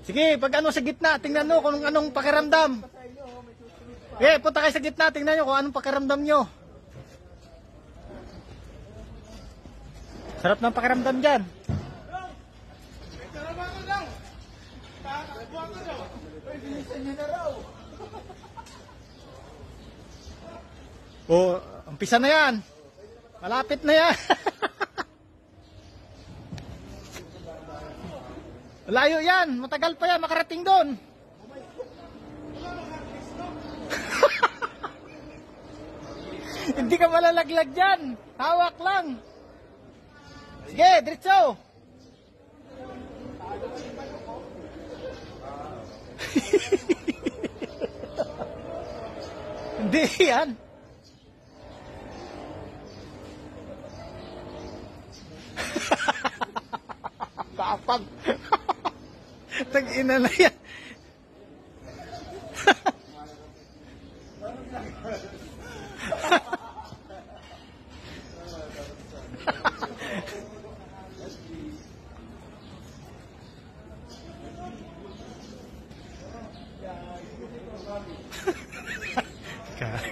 Sige, pag ano sa gitna, tingnan nyo kung anong pakiramdam. Okay, punta kayo sa gitna, tingnan nyo kung anong pakiramdam nyo. Sarap ng pakiramdam dyan. Oh, umpisa na yan. Malapit na yan. Layo yan. Matagal pa yan makarating doon. Hindi ka malalaglag dyan. Hawak lang. Sige, diretso. Hindi yan. Kapag. Tag-ina na yan.